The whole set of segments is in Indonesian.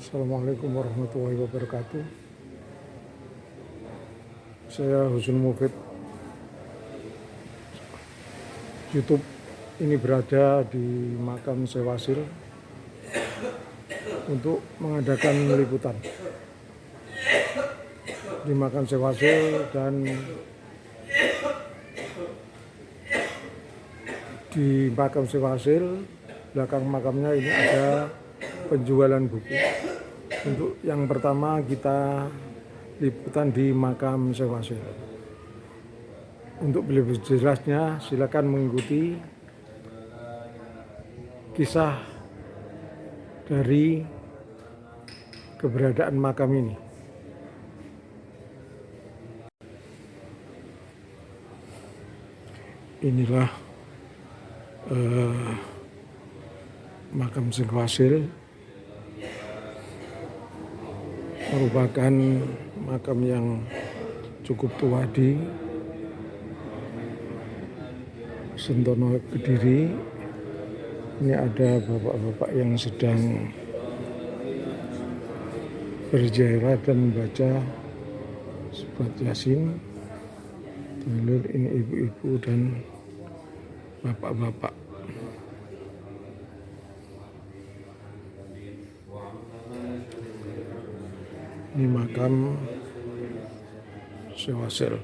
Assalamualaikum warahmatullahi wabarakatuh. Saya Husnul Mufid. YouTube ini berada di makam Sewasil untuk mengadakan liputan di makam Sewasil, dan di makam Sewasil belakang makamnya ini ada penjualan buku. Untuk yang pertama kita liputan di makam Sewasil. Untuk lebih jelasnya silakan mengikuti kisah dari keberadaan makam ini. Inilah makam Sewasil, merupakan makam yang cukup tua di Sentono Kediri. Ini ada bapak-bapak yang sedang berziarah dan membaca surat Yasin. Ini ibu-ibu dan bapak-bapak. Ini makam Sewasil.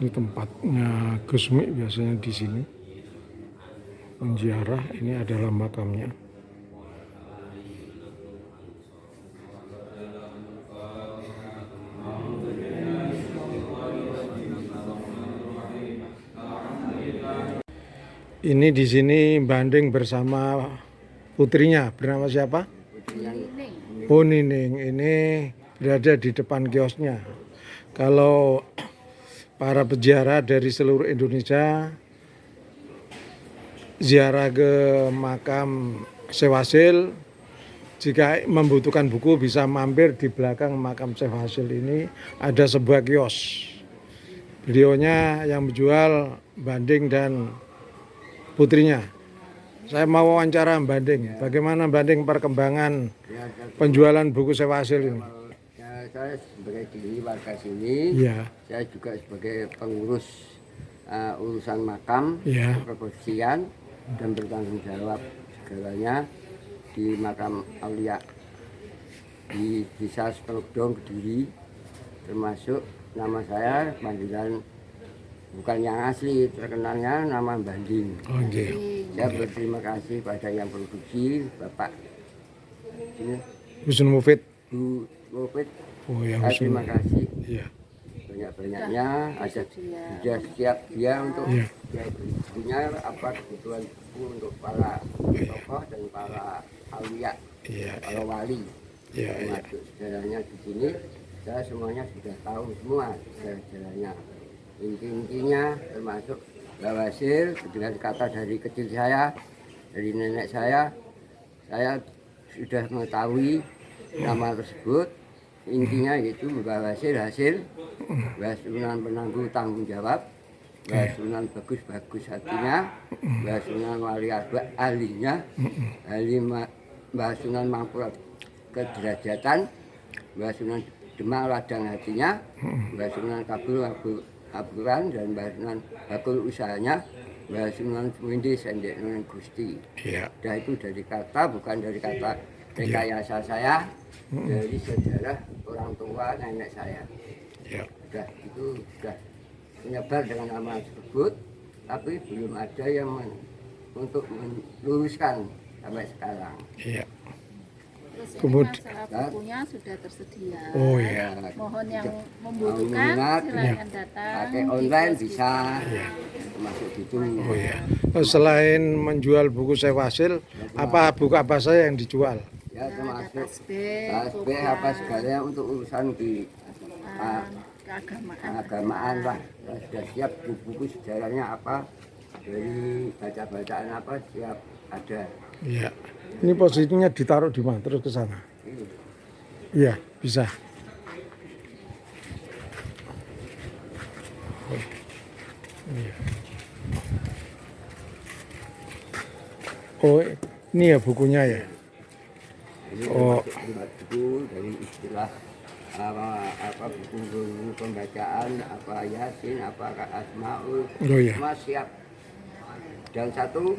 Ini tempatnya Gusmi biasanya di sini. Penziarah, ini adalah makamnya. Ini di sini banding bersama putrinya, bernama siapa? Oh, Nining. Ini berada di depan kiosnya. Kalau para peziarah dari seluruh Indonesia ziarah ke makam Sewasil, jika membutuhkan buku bisa mampir di belakang makam Sewasil ini, ada sebuah kios. Beliaunya yang menjual, Banding dan putrinya. Saya mau wawancara Banding. Bagaimana Banding perkembangan penjualan buku Sewasil ini? Saya sebagai diri warga sini, saya juga sebagai pengurus urusan makam, kebersihan dan bertanggung jawab segalanya di makam Aulia di Desa Setelukdong Kediri, termasuk nama saya panggilan bukan yang asli, terkenalnya nama Banding. Saya berterima kasih pada yang produksi, Bapak Husnul Mufid. Mufid. Terima kasih. Banyak-banyaknya ada sudah siap dia untuk punya apa kebutuhan buku untuk para tokoh dan para aulia, para wali. Termasuk sejarahnya di sini, saya semuanya sudah tahu semua sejarahnya. Inti-intinya termasuk Sewasil dengan kata dari kecil saya, dari nenek saya sudah mengetahui nama tersebut. Intinya yaitu Sewasil hasil, Sunan penangguh tanggung jawab, Sunan bagus-bagus hatinya, Sunan wali ahlinya, Sunan mampu kederajatan, Sunan demak ladang hatinya, Sunan kaburan dan Sunan bakul usahanya, Sunan Windi Sendek Nunan Gusti. Dan itu dari kata, bukan dari kata rekayasa saya, dari sejarah orang tua nenek saya. Itu sudah menyebar dengan nama tersebut, tapi belum ada yang untuk meluruskan sampai sekarang. Terus Kemudian masalah bukunya sudah tersedia. Mohon yang membutuhkan silakan datang. Pakai online bisa, termasuk gitu. Selain menjual buku Sewasil, buku apa saja yang dijual? Ya termasuk tasbih apa segalanya untuk urusan di keagamaan lah. Sudah siap buku sejarahnya apa, dari baca-bacaan apa siap ada. Iya. Ini posisinya ditaruh di mana? Terus ke sana. Ini. Iya, bisa. Iya. Oh, ini ya bukunya ya. Ini Oh. termasuk buku dari istilah apa buku pembacaan, apa Yasin, apa Asmaul, Oh ya. semua siap. Dan satu,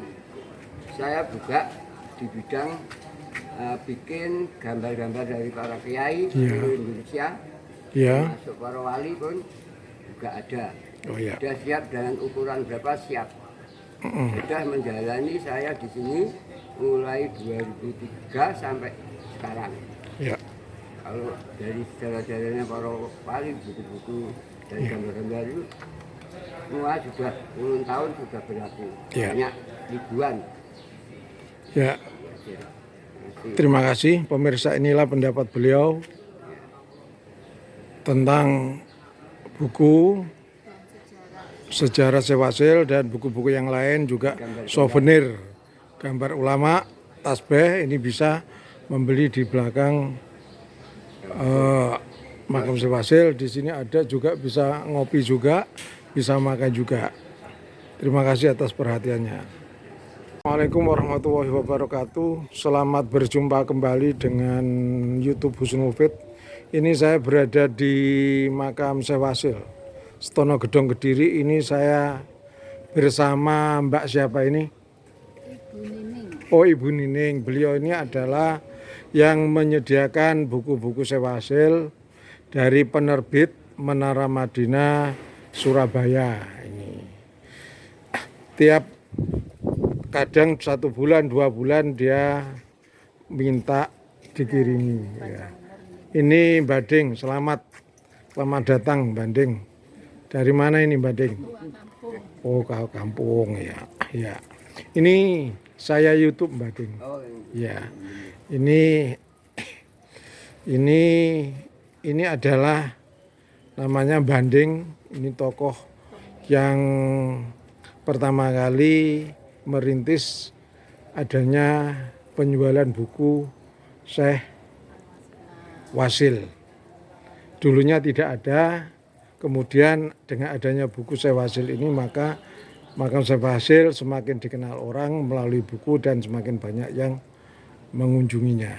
saya buka di bidang bikin gambar-gambar dari para kiai seluruh Indonesia, Ya. masuk para wali pun juga ada. Oh ya. Sudah siap dengan ukuran berapa siap. Sudah menjalani saya di sini mulai 2003 sampai sekarang. Ya. Kalau dari sejarah-sejarahnya para wali, buku-buku dan gambar-gambar itu semua sudah puluhan tahun sudah berlaku. Ya. Banyak ribuan. Ya. Terima kasih pemirsa, inilah pendapat beliau tentang buku sejarah Sewasil dan buku-buku yang lain, juga souvenir gambar ulama, tasbih. Ini bisa membeli di belakang makam Sewasil. Di sini ada juga, bisa ngopi juga, bisa makan juga. Terima kasih atas perhatiannya. Assalamualaikum warahmatullahi wabarakatuh. Selamat berjumpa kembali dengan YouTube Husnul Fit. Ini saya berada di makam Sewasil Setono Gedong Kediri. Ini saya bersama Mbak siapa ini? Ibu Nining. Oh, Ibu Nining. Beliau ini adalah yang menyediakan buku-buku Sewasil dari penerbit Menara Madinah Surabaya. Ini tiap kadang 1 bulan 2 bulan dia minta dikirimi. Ya. Ini Bading, selamat datang Bading. Dari mana ini Bading? Oh, kau kampung ya. Ya. Ini saya YouTube Bading. Oh, Ya. Ini adalah namanya Banding. Ini tokoh yang pertama kali merintis adanya penjualan buku Syekh Wasil. Dulunya tidak ada, kemudian dengan adanya buku Syekh Wasil ini maka makam Syekh Wasil semakin dikenal orang melalui buku dan semakin banyak yang mengunjunginya.